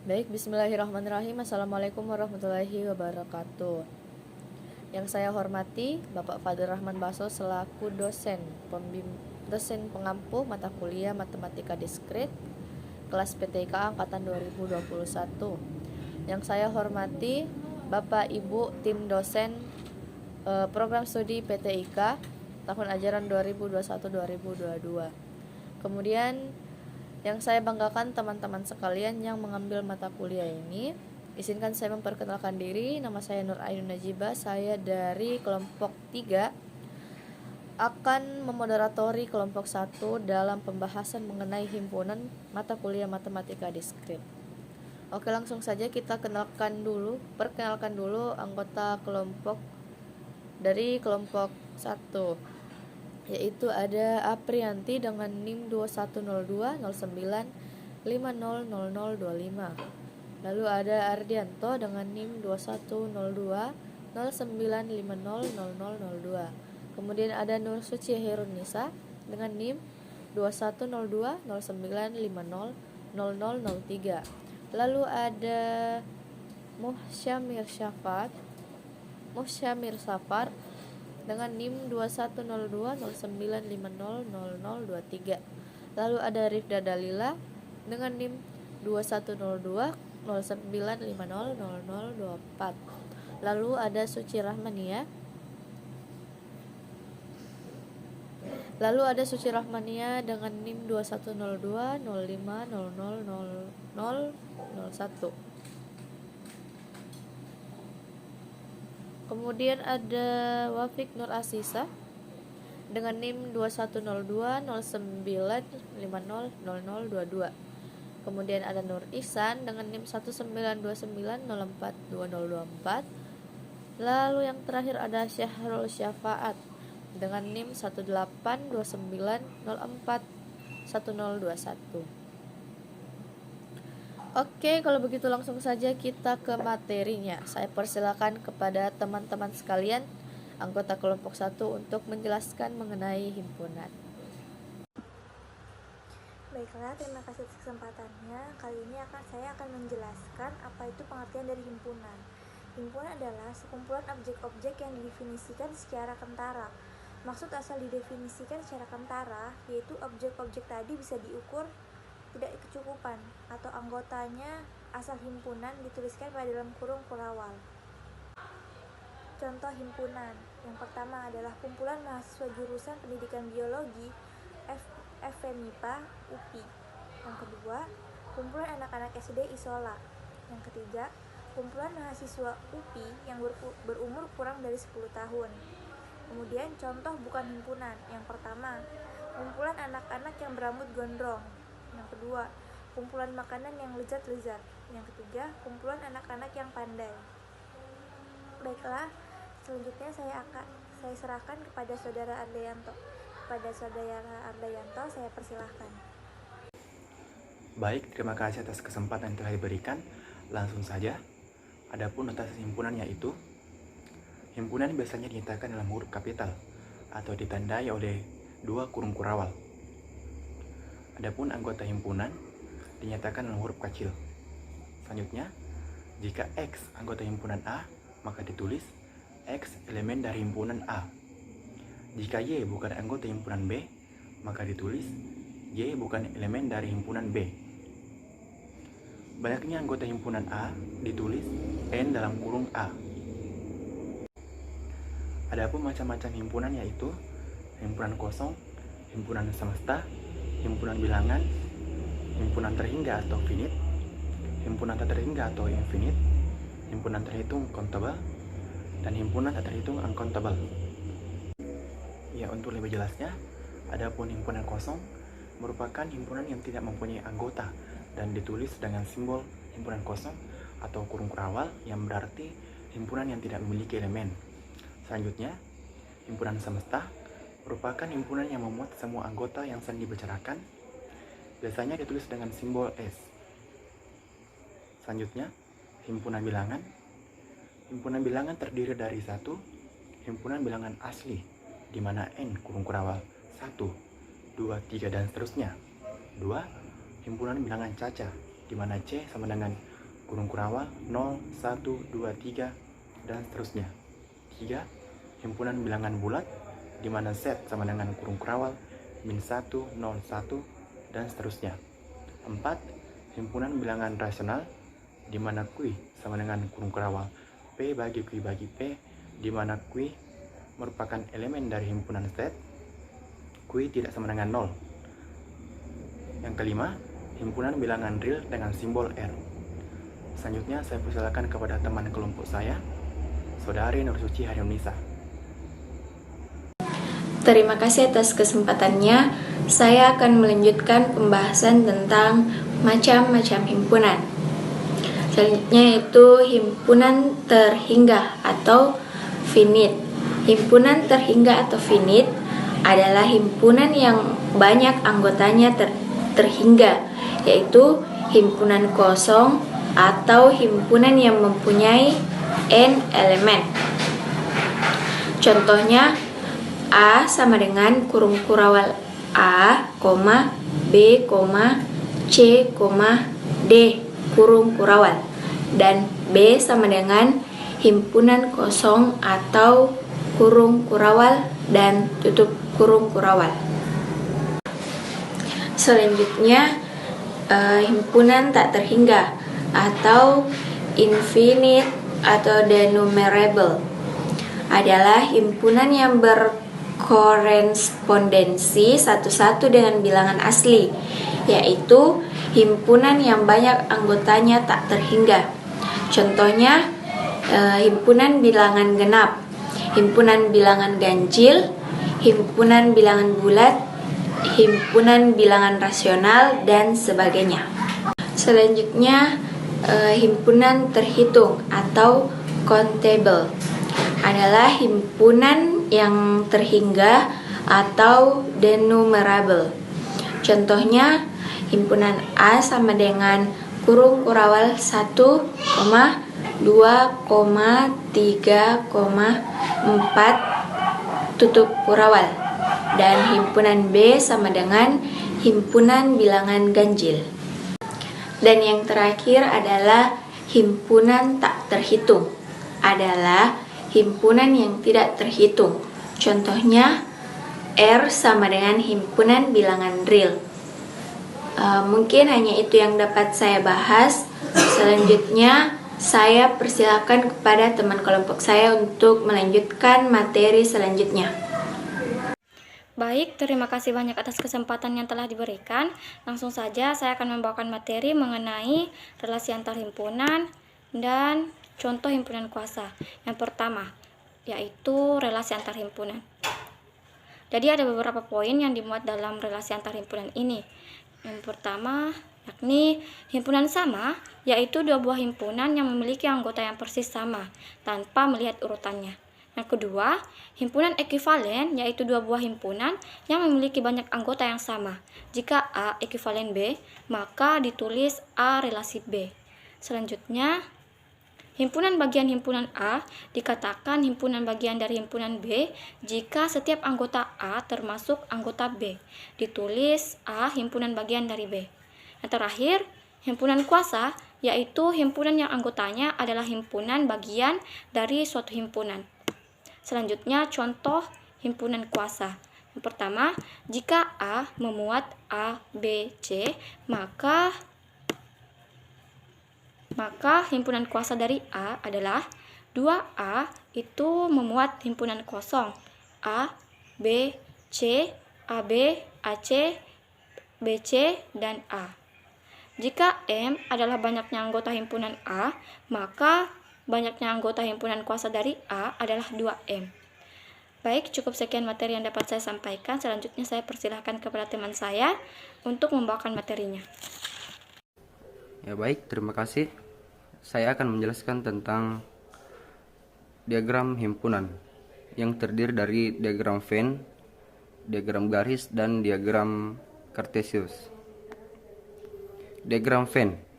Baik, bismillahirrahmanirrahim. Assalamualaikum warahmatullahi wabarakatuh. Yang saya hormati Bapak Fadil Rahman Baso selaku dosen pengampu mata kuliah Matematika Diskrit kelas PTIK angkatan 2021. Yang saya hormati Bapak Ibu tim dosen program studi PTIK tahun ajaran 2021-2022. Kemudian yang saya banggakan teman-teman sekalian yang mengambil mata kuliah ini. Izinkan saya memperkenalkan diri. Nama saya Nur Ainun Najibah. Saya dari kelompok 3 akan memoderatori kelompok 1 dalam pembahasan mengenai himpunan mata kuliah Matematika Diskrit. Oke, langsung saja kita perkenalkan dulu anggota kelompok dari kelompok 1, yaitu ada Aprianti dengan NIM 210209500025. Lalu ada Ardianto dengan NIM 210209500002. Kemudian ada Nur Suci Herunisa dengan NIM 210209500003. Lalu ada Muhsyamir Safar dengan NIM 210209500023. Lalu ada Rifda Dalila dengan NIM 210209500024. Lalu ada Suci Rahmania dengan NIM 210205000001. Kemudian ada Wafik Nur Asisa dengan NIM 210209500022. Kemudian ada Nur Ihsan dengan NIM 1929042024. Lalu yang terakhir ada Syahrul Syafaat dengan NIM 1829041021. Oke, kalau begitu langsung saja kita ke materinya. Saya persilakan kepada teman-teman sekalian anggota kelompok 1 untuk menjelaskan mengenai himpunan. Baiklah, terima kasih atas kesempatannya. Kali ini saya akan menjelaskan apa itu pengertian dari himpunan. Himpunan adalah sekumpulan objek-objek yang didefinisikan secara kentara. Maksud asal didefinisikan secara kentara yaitu objek-objek tadi bisa diukur tidak kecukupan atau anggotanya asal himpunan dituliskan pada dalam kurung kurawal. Contoh himpunan yang pertama adalah kumpulan mahasiswa jurusan pendidikan biologi FMIPA UPI. Yang kedua, kumpulan anak-anak SD Isola. Yang ketiga, kumpulan mahasiswa UPI yang berumur kurang dari 10 tahun. Kemudian contoh bukan himpunan. Yang pertama, kumpulan anak-anak yang berambut gondrong. Yang kedua, kumpulan makanan yang lezat-lezat. Yang ketiga, kumpulan anak-anak yang pandai. Baiklah, selanjutnya saya serahkan kepada Saudara Ardayanto. Kepada Saudara Ardayanto, saya persilahkan. Baik, terima kasih atas kesempatan yang telah diberikan. Langsung saja. Adapun notasi himpunan yaitu himpunan biasanya dinyatakan dalam huruf kapital atau ditandai oleh 2 kurung kurawal. Adapun anggota himpunan dinyatakan dalam huruf kecil. Selanjutnya, jika X anggota himpunan A, maka ditulis X elemen dari himpunan A. Jika Y bukan anggota himpunan B, maka ditulis Y bukan elemen dari himpunan B. Banyaknya anggota himpunan A ditulis N dalam kurung A. Adapun macam-macam himpunan yaitu himpunan kosong, himpunan semesta, himpunan bilangan, himpunan terhingga atau finite, himpunan tak terhingga atau infinite, himpunan terhitung countable, dan himpunan tak terhitung uncountable. Ya, untuk lebih jelasnya, adapun himpunan kosong merupakan himpunan yang tidak mempunyai anggota dan ditulis dengan simbol himpunan kosong atau kurung kurawal yang berarti himpunan yang tidak memiliki elemen. Selanjutnya, himpunan semesta merupakan himpunan yang memuat semua anggota yang sedang dibicarakan, biasanya ditulis dengan simbol S. Selanjutnya, himpunan bilangan. Himpunan bilangan terdiri dari 1. Himpunan bilangan asli, di mana N kurung kurawal 1, 2, 3, dan seterusnya. 2. Himpunan bilangan caca, di mana C sama dengan kurung kurawal 0, 1, 2, 3, dan seterusnya. 3. Himpunan bilangan bulat, di mana Z sama dengan kurung kurawal min 1, 0, 1, dan seterusnya. 4. Himpunan bilangan rasional, di mana Q sama dengan kurung kurawal P bagi Q bagi P, di mana Q merupakan elemen dari himpunan Z, Q tidak sama dengan 0. Yang kelima, himpunan bilangan real dengan simbol R. Selanjutnya saya persilakan kepada teman kelompok saya, Saudari Nur Suci Haryunisa. Terima kasih atas kesempatannya. Saya akan melanjutkan pembahasan tentang macam-macam himpunan. Selanjutnya yaitu himpunan terhingga atau finite. Himpunan terhingga atau finite adalah himpunan yang banyak anggotanya terhingga, yaitu himpunan kosong atau himpunan yang mempunyai n elemen. Contohnya, A sama dengan kurung kurawal A, B, C, D kurung kurawal, dan B sama dengan himpunan kosong atau kurung kurawal dan tutup kurung kurawal. Selanjutnya, himpunan tak terhingga atau infinite atau denumerable adalah himpunan yang berkorespondensi satu-satu dengan bilangan asli, yaitu himpunan yang banyak anggotanya tak terhingga. Contohnya, himpunan bilangan genap, himpunan bilangan ganjil, himpunan bilangan bulat, himpunan bilangan rasional, dan sebagainya. Selanjutnya, himpunan terhitung atau countable adalah himpunan yang terhingga atau denumerable. Contohnya, himpunan A sama dengan kurung kurawal 1, 2, 3, 4 tutup kurawal, dan himpunan B sama dengan himpunan bilangan ganjil. Dan yang terakhir adalah himpunan tak terhitung, adalah himpunan yang tidak terhitung. Contohnya, R sama dengan himpunan bilangan real. Mungkin hanya itu yang dapat saya bahas. Selanjutnya, saya persilakan kepada teman kelompok saya untuk melanjutkan materi selanjutnya. Baik, terima kasih banyak atas kesempatan yang telah diberikan. Langsung saja saya akan membawakan materi mengenai relasi antar himpunan dan contoh himpunan kuasa. Yang pertama, yaitu relasi antar himpunan. Jadi ada beberapa poin yang dimuat dalam relasi antar himpunan ini. Yang pertama, yakni himpunan sama, yaitu dua buah himpunan yang memiliki anggota yang persis sama, tanpa melihat urutannya. Yang kedua, himpunan ekuivalen, yaitu dua buah himpunan yang memiliki banyak anggota yang sama. Jika A ekuivalen B, maka ditulis A relasi B. Selanjutnya, himpunan bagian himpunan A dikatakan himpunan bagian dari himpunan B jika setiap anggota A termasuk anggota B. Ditulis A himpunan bagian dari B. Yang terakhir, himpunan kuasa, yaitu himpunan yang anggotanya adalah himpunan bagian dari suatu himpunan. Selanjutnya, contoh himpunan kuasa. Yang pertama, jika A memuat A, B, C, maka himpunan kuasa dari A adalah 2A itu memuat himpunan kosong A, B, C, AB, AC, BC, dan A. Jika M adalah banyaknya anggota himpunan A, maka banyaknya anggota himpunan kuasa dari A adalah 2M. Baik, cukup sekian materi yang dapat saya sampaikan. Selanjutnya saya persilahkan kepada teman saya untuk membawakan materinya. Ya baik, terima kasih. Saya akan menjelaskan tentang diagram himpunan yang terdiri dari diagram Venn, diagram garis, dan diagram Cartesius. Diagram Venn.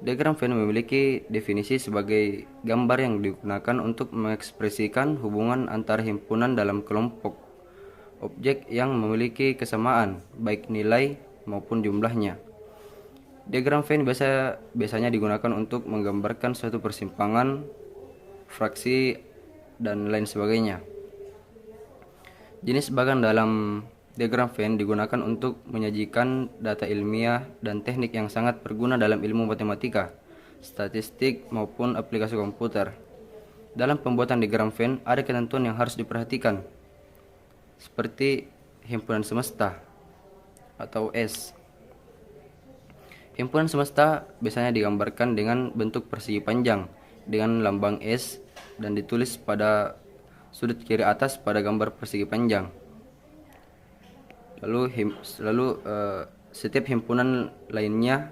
Diagram Venn memiliki definisi sebagai gambar yang digunakan untuk mengekspresikan hubungan antar himpunan dalam kelompok objek yang memiliki kesamaan, baik nilai maupun jumlahnya. Diagram Venn biasanya digunakan untuk menggambarkan suatu persimpangan, fraksi, dan lain sebagainya. Jenis bagan dalam diagram Venn digunakan untuk menyajikan data ilmiah dan teknik yang sangat berguna dalam ilmu matematika, statistik, maupun aplikasi komputer. Dalam pembuatan diagram Venn ada ketentuan yang harus diperhatikan, seperti himpunan semesta atau S. Himpunan semesta biasanya digambarkan dengan bentuk persegi panjang dengan lambang S dan ditulis pada sudut kiri atas pada gambar persegi panjang. Lalu setiap himpunan lainnya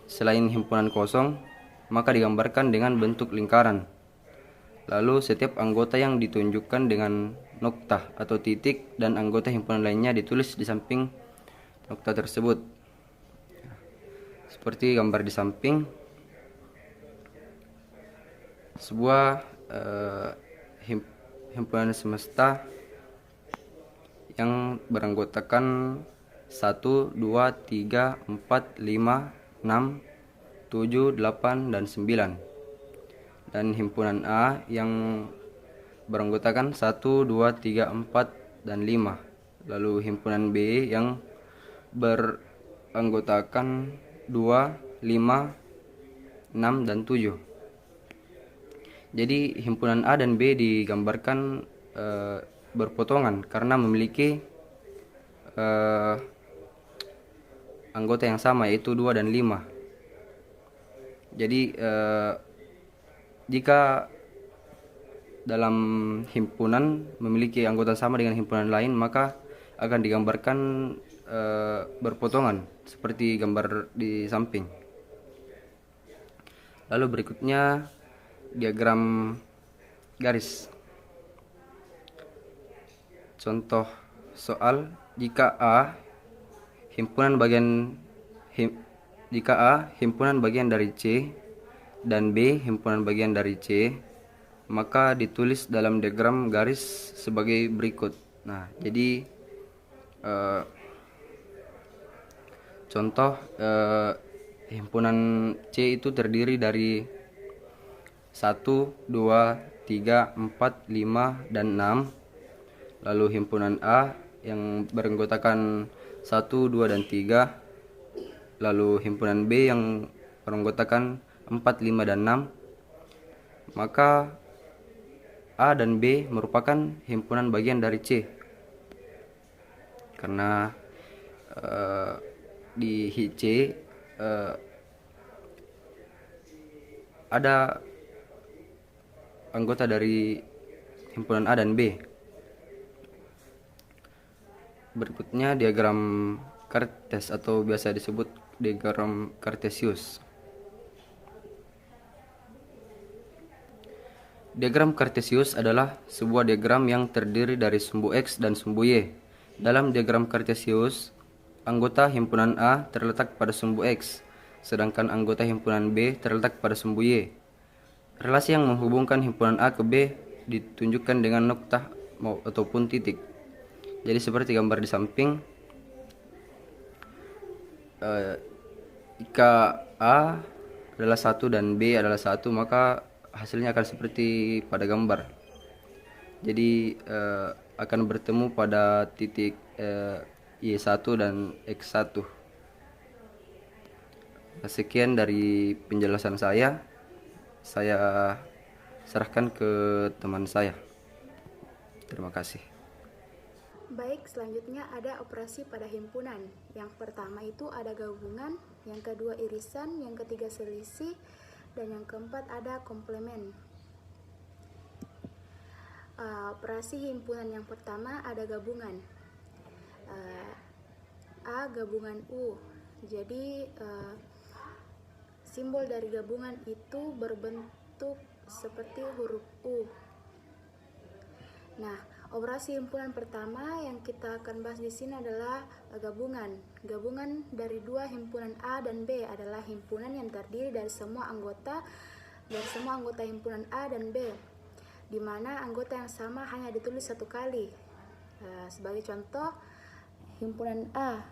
selain himpunan kosong maka digambarkan dengan bentuk lingkaran. Lalu setiap anggota yang ditunjukkan dengan noktah atau titik dan anggota himpunan lainnya ditulis di samping noktah tersebut. Seperti gambar di samping, sebuah himpunan semesta yang beranggotakan 1, 2, 3, 4, 5, 6, 7, 8, dan 9. Dan himpunan A yang beranggotakan 1, 2, 3, 4, dan 5. Lalu himpunan B yang beranggotakan 2, 5, 6, dan 7. Jadi himpunan A dan B digambarkan berpotongan karena memiliki anggota yang sama, yaitu 2 dan 5. Jadi jika dalam himpunan memiliki anggota sama dengan himpunan lain, maka akan digambarkan berpotongan seperti gambar di samping. Lalu berikutnya diagram garis. Contoh soal, jika A himpunan bagian dari C dan B himpunan bagian dari C, maka ditulis dalam diagram garis sebagai berikut. Nah, jadi contoh himpunan C itu terdiri dari 1, 2, 3, 4, 5, dan 6. Lalu himpunan A yang beranggotakan 1, 2, dan 3. Lalu himpunan B yang beranggotakan 4, 5, dan 6. Maka A dan B merupakan himpunan bagian dari C. Karena di C ada anggota dari himpunan A dan B. Berikutnya diagram Cartes atau biasa disebut diagram Cartesius. Diagram Cartesius adalah sebuah diagram yang terdiri dari sumbu X dan sumbu Y. Dalam diagram Cartesius, anggota himpunan A terletak pada sumbu X, sedangkan anggota himpunan B terletak pada sumbu Y. Relasi yang menghubungkan himpunan A ke B ditunjukkan dengan noktah ataupun titik. Jadi seperti gambar di samping, jika A adalah 1 dan B adalah 1, maka hasilnya akan seperti pada gambar. Jadi akan bertemu pada titik Y1 dan X1. Sekian dari penjelasan saya serahkan ke teman saya. Terima kasih. Baik, selanjutnya ada operasi pada himpunan. Yang pertama itu ada gabungan, yang kedua irisan, yang ketiga selisih, dan yang keempat ada komplement. Operasi himpunan yang pertama ada gabungan. A gabungan U. Jadi simbol dari gabungan itu berbentuk seperti huruf U. Nah, operasi himpunan pertama yang kita akan bahas di sini adalah gabungan. Gabungan dari dua himpunan A dan B adalah himpunan yang terdiri dari semua anggota himpunan A dan B, di mana anggota yang sama hanya ditulis satu kali. Sebagai contoh, himpunan A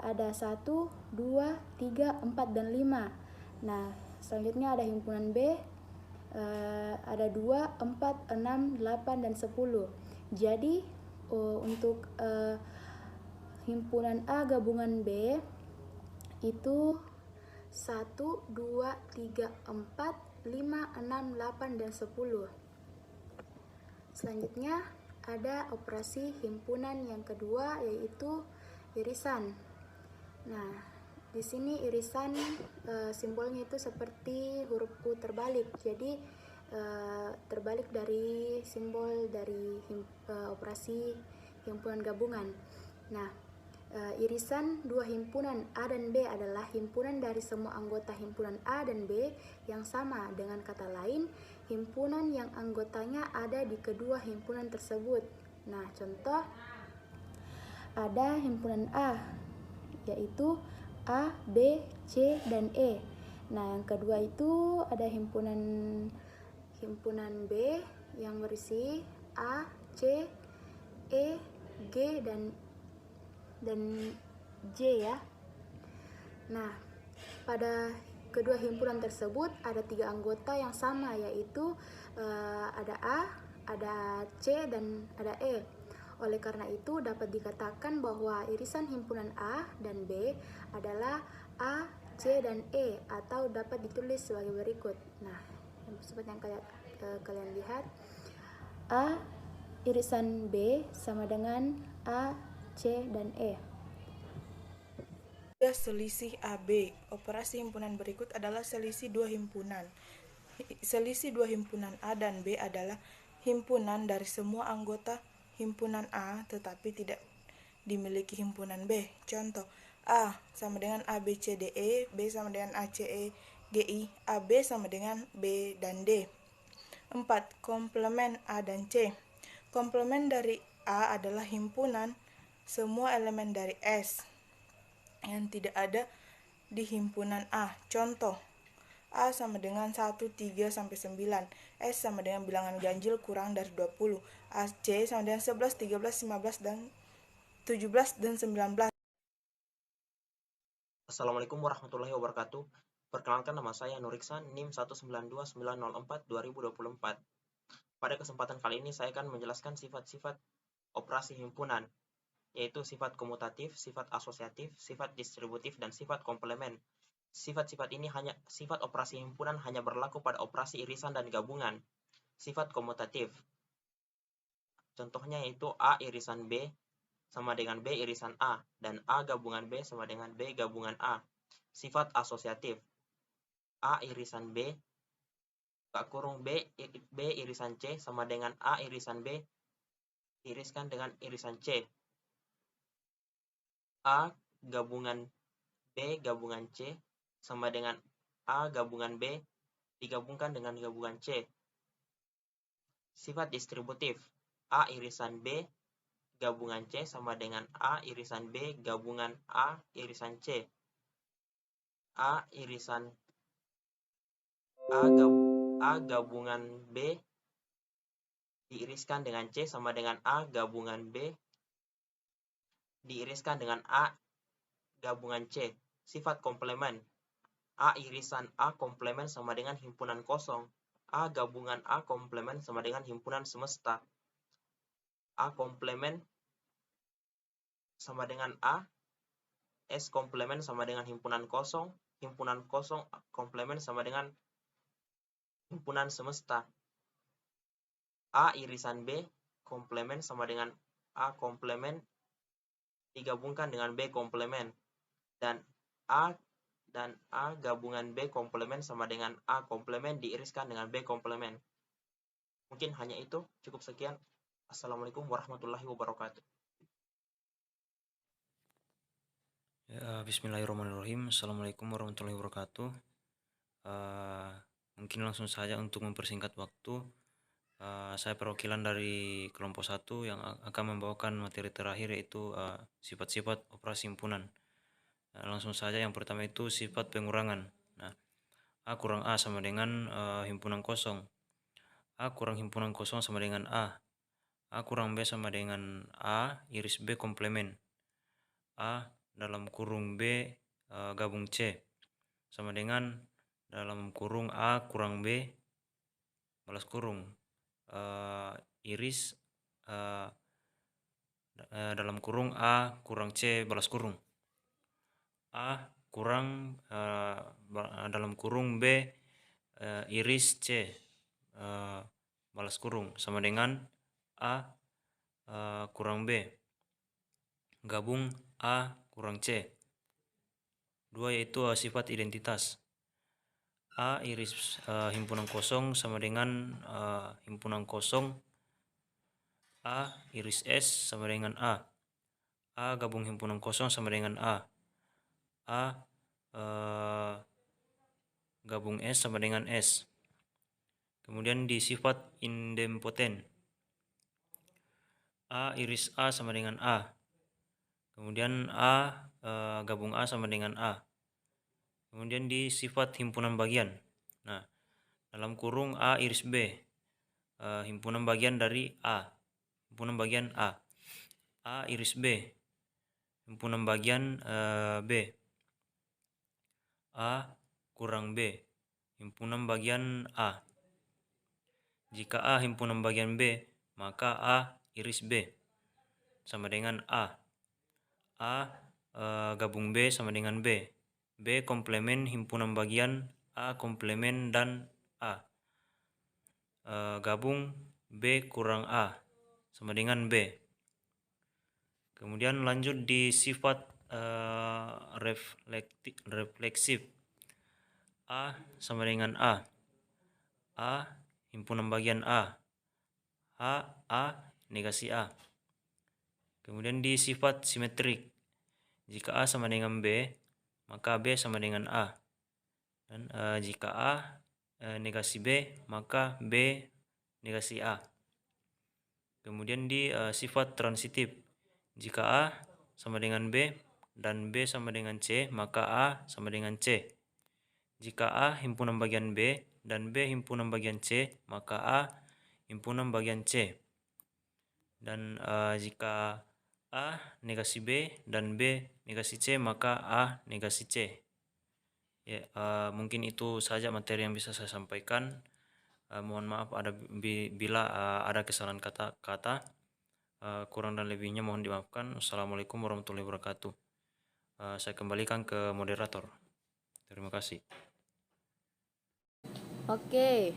ada 1, 2, 3, 4, dan 5. Nah, selanjutnya ada himpunan B, ada 2, 4, 6, 8, dan 10. Jadi untuk himpunan A gabungan B itu 1, 2, 3, 4, 5, 6, 8, dan 10. Selanjutnya ada operasi himpunan yang kedua, yaitu irisan. Nah, di sini irisan simbolnya itu seperti huruf U terbalik. Jadi terbalik dari simbol dari operasi himpunan gabungan. Nah, irisan dua himpunan A dan B adalah himpunan dari semua anggota himpunan A dan B yang sama. Dengan kata lain, himpunan yang anggotanya ada di kedua himpunan tersebut. Nah, contoh ada himpunan A, yaitu A, B, C, dan E. Nah, yang kedua itu ada himpunan B yang berisi A, C, E, G, dan J ya. Nah, pada kedua himpunan tersebut ada 3 anggota yang sama, yaitu ada A, ada C, dan ada E. Oleh karena itu dapat dikatakan bahwa irisan himpunan A dan B adalah A, C, dan E, atau dapat ditulis sebagai berikut. Nah, seperti yang kalian lihat, A irisan B sama dengan A, C, dan E. Selisih AB. Operasi himpunan berikut adalah selisih dua himpunan. Selisih dua himpunan A dan B adalah himpunan dari semua anggota himpunan A tetapi tidak dimiliki himpunan B. Contoh, A sama dengan A, B, C, D, E, B sama dengan A, C, E, G, I, AB sama dengan B dan D. 4. Komplemen A dan C. Komplemen dari A adalah himpunan semua elemen dari S yang tidak ada di himpunan A. Contoh, A sama dengan 1, 3, sampai 9. S sama dengan bilangan ganjil kurang dari 20. C sama dengan 11, 13, 15, dan 17, dan 19. Assalamualaikum warahmatullahi wabarakatuh. Perkenalkan, nama saya Nuriksan, NIM 1929004 Pada kesempatan kali ini saya akan menjelaskan sifat-sifat operasi himpunan, yaitu sifat komutatif, sifat asosiatif, sifat distributif, dan sifat komplemen. Sifat-sifat ini sifat operasi himpunan hanya berlaku pada operasi irisan dan gabungan. Sifat komutatif, contohnya yaitu A irisan B sama dengan B irisan A, dan A gabungan B sama dengan B gabungan A. Sifat asosiatif, A irisan B kurung B irisan C sama dengan A irisan B diiriskan dengan irisan C. A gabungan B gabungan C sama dengan A gabungan B digabungkan dengan gabungan C. Sifat distributif, A irisan B gabungan C sama dengan A irisan B gabungan A irisan C. A gabungan B diiriskan dengan C sama dengan A gabungan B diiriskan dengan A gabungan C. Sifat komplemen, A irisan A komplemen sama dengan himpunan kosong. A gabungan A komplemen sama dengan himpunan semesta. A komplemen sama dengan A, S komplemen sama dengan himpunan kosong komplemen sama dengan himpunan semesta. A irisan B komplemen sama dengan A komplemen digabungkan dengan B komplemen, dan A gabungan B komplemen sama dengan A komplemen diiriskan dengan B komplemen. Mungkin hanya itu, cukup sekian. Assalamualaikum warahmatullahi wabarakatuh. Bismillahirrahmanirrahim. Assalamualaikum warahmatullahi wabarakatuh. Mungkin langsung saja untuk mempersingkat waktu. Saya perwakilan dari kelompok 1 yang akan membawakan materi terakhir, yaitu sifat-sifat operasi himpunan. Langsung saja, yang pertama itu sifat pengurangan. Nah, A kurang A sama dengan himpunan kosong. A kurang himpunan kosong sama dengan A. A kurang B sama dengan A iris B komplemen. A dalam kurung B gabung C sama dengan dalam kurung A kurang B balas kurung iris dalam kurung A kurang C balas kurung. A kurang dalam kurung B iris C balas kurung sama dengan A kurang B gabung A kurang C. Dua yaitu sifat identitas. A iris himpunan kosong sama dengan himpunan kosong. A iris S sama dengan A. A gabung himpunan kosong sama dengan A. A gabung S sama dengan S. Kemudian di sifat idempoten. A iris A sama dengan A. Kemudian A gabung A sama dengan A. Kemudian di sifat himpunan bagian. Nah, dalam kurung A iris B, himpunan bagian dari A. Himpunan bagian A. A iris B, himpunan bagian B. A kurang B, himpunan bagian A. Jika A himpunan bagian B, maka A iris B sama dengan A. A gabung B sama dengan B. B komplemen himpunan bagian A komplemen dan A. Gabung B kurang A sama dengan B. Kemudian lanjut di sifat refleksif. A sama dengan A. A himpunan bagian A. A negasi A. Kemudian di sifat simetrik. Jika A sama dengan B, maka B sama dengan A. Dan jika A negasi B, maka B negasi A. Kemudian di sifat transitif. Jika A sama dengan B dan B sama dengan C, maka A sama dengan C. Jika A himpunan bagian B dan B himpunan bagian C, maka A himpunan bagian C. Dan jika A negasi B dan B negasi C, maka A negasi C. Ya, mungkin itu saja materi yang bisa saya sampaikan. Mohon maaf bila ada kesalahan kata-kata. Kurang dan lebihnya mohon dimaafkan. Assalamualaikum warahmatullahi wabarakatuh. Saya kembalikan ke moderator. Terima kasih. Oke.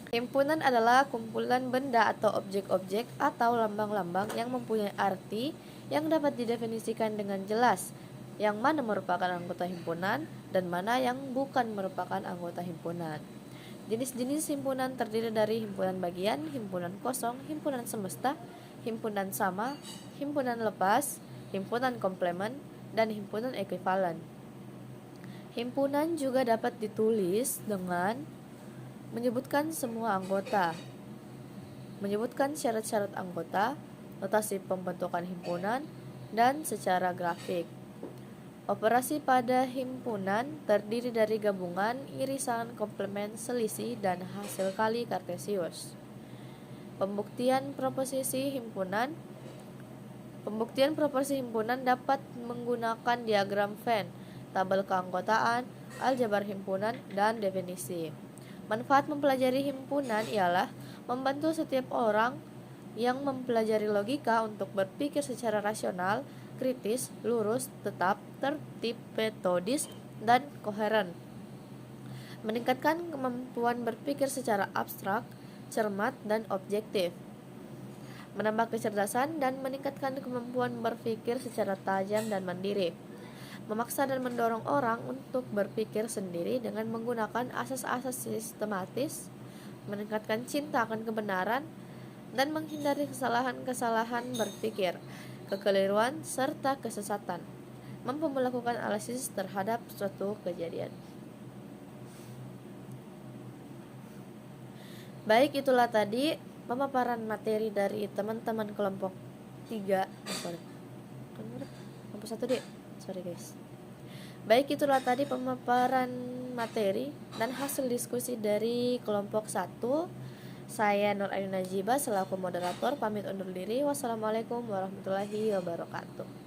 Himpunan adalah kumpulan benda atau objek-objek atau lambang-lambang yang mempunyai arti yang dapat didefinisikan dengan jelas, yang mana merupakan anggota himpunan dan mana yang bukan merupakan anggota himpunan. Jenis-jenis himpunan terdiri dari himpunan bagian, himpunan kosong, himpunan semesta, himpunan sama, himpunan lepas, himpunan komplemen, dan himpunan ekuivalen. Himpunan juga dapat ditulis dengan menyebutkan semua anggota, menyebutkan syarat-syarat anggota, notasi pembentukan himpunan, dan secara grafik. Operasi pada himpunan terdiri dari gabungan, irisan, komplemen, selisih, dan hasil kali kartesius. Pembuktian proposisi himpunan. Pembuktian proporsi himpunan dapat menggunakan diagram Venn, tabel keanggotaan, aljabar himpunan, dan definisi. Manfaat mempelajari himpunan ialah membantu setiap orang yang mempelajari logika untuk berpikir secara rasional, kritis, lurus, tetap, tertib, metodis, dan koheren. Meningkatkan kemampuan berpikir secara abstrak, cermat, dan objektif. Menambah kecerdasan dan meningkatkan kemampuan berpikir secara tajam dan mandiri. Memaksa dan mendorong orang untuk berpikir sendiri dengan menggunakan asas-asas sistematis, meningkatkan cinta akan kebenaran, dan menghindari kesalahan-kesalahan berpikir, kekeliruan, serta kesesatan. Mampu melakukan analisis terhadap suatu kejadian. Baik, itulah tadi pemaparan materi dari teman-teman kelompok 3. Kelompok 1 deh. Sorry guys. Baik, itulah tadi pemaparan materi dan hasil diskusi dari kelompok 1. Saya Nur Ayu Najibah selaku moderator pamit undur diri. Wassalamualaikum warahmatullahi wabarakatuh.